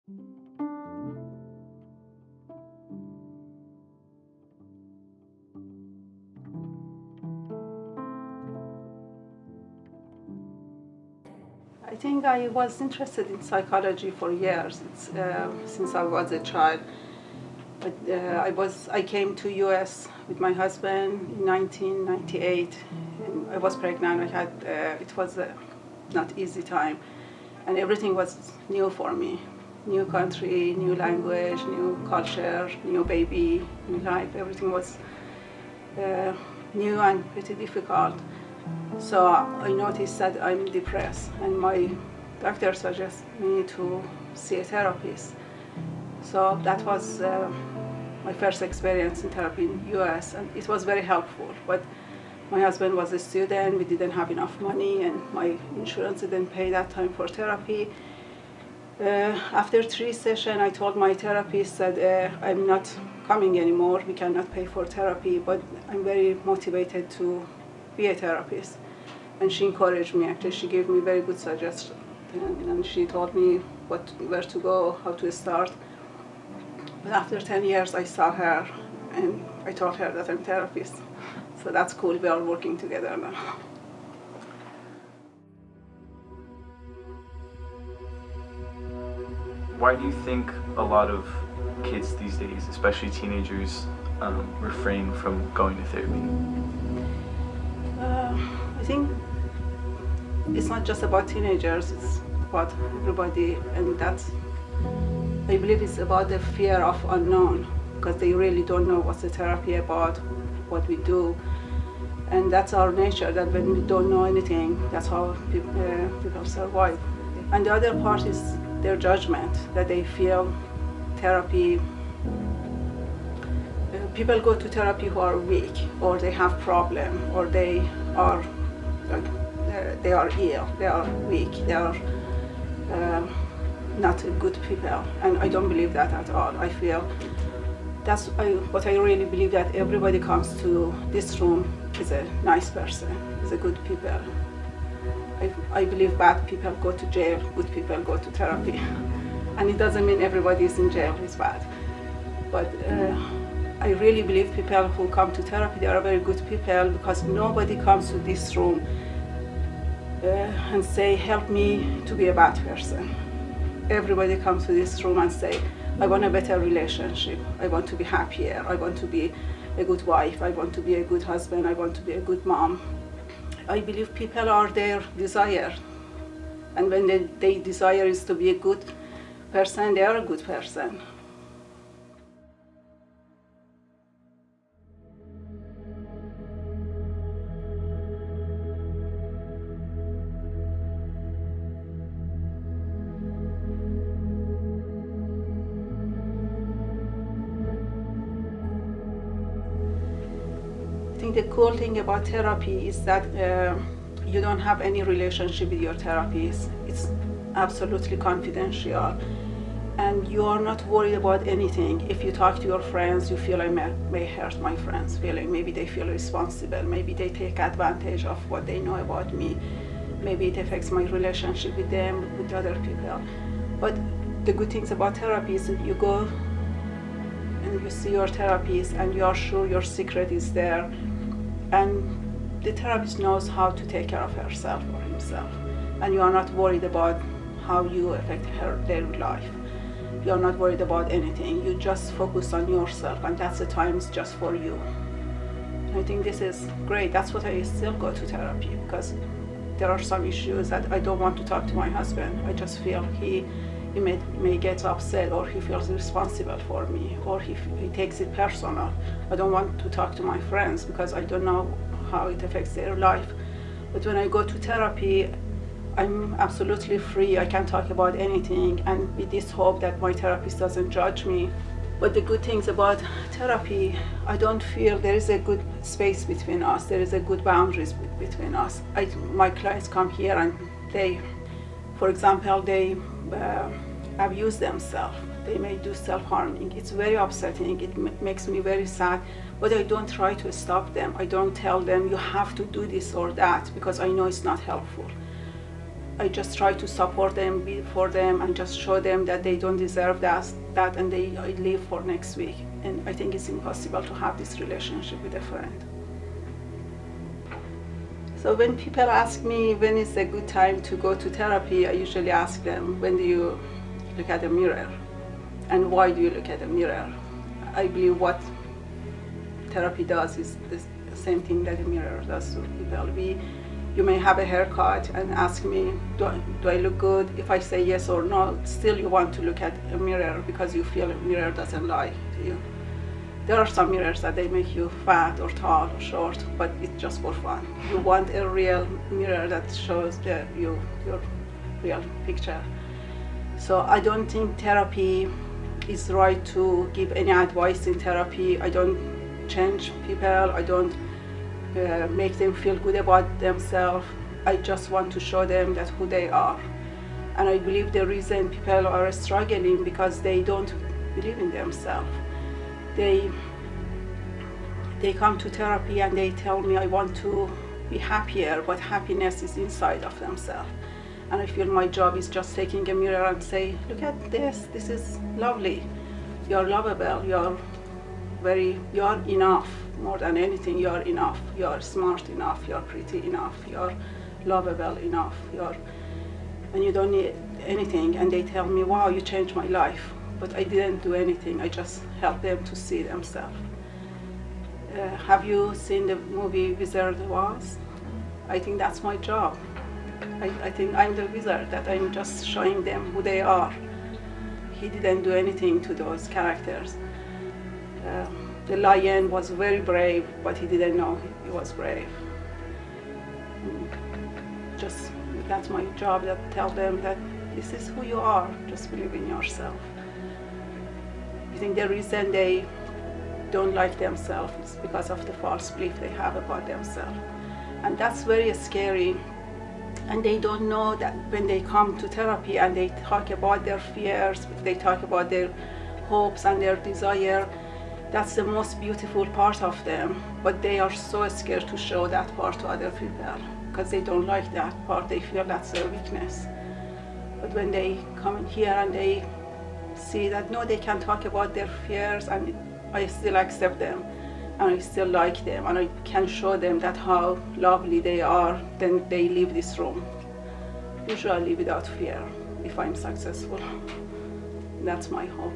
I think I was interested in psychology for years. Since I was a child. But I came to U.S. with my husband in 1998, and I was pregnant. It was a not easy time, and everything was new for me. New country, new language, new culture, new baby, new life. Everything was new and pretty difficult. So I noticed that I'm depressed, and my doctor suggested me to see a therapist. So that was my first experience in therapy in U.S., and it was very helpful. But my husband was a student, we didn't have enough money, and my insurance didn't pay that time for therapy. After 3 sessions, I told my therapist that I'm not coming anymore, we cannot pay for therapy, but I'm very motivated to be a therapist. And she encouraged me, actually. She gave me very good suggestions, and she told me where to go, how to start. But after 10 years, I saw her, and I told her that I'm a therapist. So that's cool, we are working together now. Why do you think a lot of kids these days, especially teenagers, refrain from going to therapy? I think it's not just about teenagers, it's about everybody, and I believe it's about the fear of unknown, because they really don't know what's the therapy about, what we do. And that's our nature, that when we don't know anything, that's how people survive. And the other part is their judgment, that they feel therapy, people go to therapy who are weak, or they have problem, or they are ill, they are weak, they are not good people. And I don't believe that at all. I feel what I really believe, that everybody comes to this room is a nice person, is a good people. I believe bad people go to jail, good people go to therapy. And it doesn't mean everybody is in jail is bad. But I really believe people who come to therapy, they are very good people, because nobody comes to this room and say, help me to be a bad person. Everybody comes to this room and say, I want a better relationship, I want to be happier, I want to be a good wife, I want to be a good husband, I want to be a good mom. I believe people are their desire. And when their desire is to be a good person, they are a good person. I think the cool thing about therapy is that you don't have any relationship with your therapist. It's absolutely confidential, and you are not worried about anything. If you talk to your friends, you feel I may hurt my friends' feeling. Maybe they feel responsible. Maybe they take advantage of what they know about me. Maybe it affects my relationship with them, with other people. But the good things about therapy is that you go and you see your therapist, and you are sure your secret is there. And the therapist knows how to take care of herself or himself. And you are not worried about how you affect their life. You are not worried about anything. You just focus on yourself, and that's the time is just for you. I think this is great. That's what I still go to therapy, because there are some issues that I don't want to talk to my husband. I just feel he may get upset, or he feels responsible for me, or he takes it personal. I don't want to talk to my friends because I don't know how it affects their life. But when I go to therapy, I'm absolutely free. I can talk about anything, and with this hope that my therapist doesn't judge me. But the good things about therapy, I don't feel there is a good space between us. There is a good boundaries between us. My clients come here and they, for example, they abuse themselves. They may do self-harming. It's very upsetting. It makes me very sad. But I don't try to stop them. I don't tell them you have to do this or that, because I know it's not helpful. I just try to support them, be for them, and just show them that they don't deserve that, and I leave for next week. And I think it's impossible to have this relationship with a friend. So when people ask me when is a good time to go to therapy, I usually ask them, when do you look at the mirror? And why do you look at the mirror? I believe what therapy does is the same thing that a mirror does to people. You may have a haircut and ask me, do I look good? If I say yes or no, still you want to look at a mirror because you feel a mirror doesn't lie to you. There are some mirrors that they make you fat or tall or short, but it's just for fun. You want a real mirror that shows your real picture. So I don't think therapy is right to give any advice in therapy. I don't change people. I don't make them feel good about themselves. I just want to show them that who they are. And I believe the reason people are struggling because they don't believe in themselves. They come to therapy and they tell me, I want to be happier, but happiness is inside of themselves. And I feel my job is just taking a mirror and say, look at this is lovely. You're lovable, you're enough. More than anything, you're enough. You're smart enough, you're pretty enough, you're lovable enough, and you don't need anything. And they tell me, wow, you changed my life. But I didn't do anything, I just helped them to see themselves. Have you seen the movie Wizard of Oz? I think that's my job. I think I'm the wizard, that I'm just showing them who they are. He didn't do anything to those characters. The lion was very brave, but he didn't know he was brave. Just, that's my job, that tell them that this is who you are, just believe in yourself. I think the reason they don't like themselves is because of the false belief they have about themselves. And that's very scary. And they don't know that when they come to therapy and they talk about their fears, they talk about their hopes and their desire, that's the most beautiful part of them. But they are so scared to show that part to other people because they don't like that part. They feel that's their weakness. But when they come in here and they see that no, they can talk about their fears and I still accept them and I still like them and I can show them that how lovely they are, then they leave this room, usually without fear, if I'm successful. That's my hope.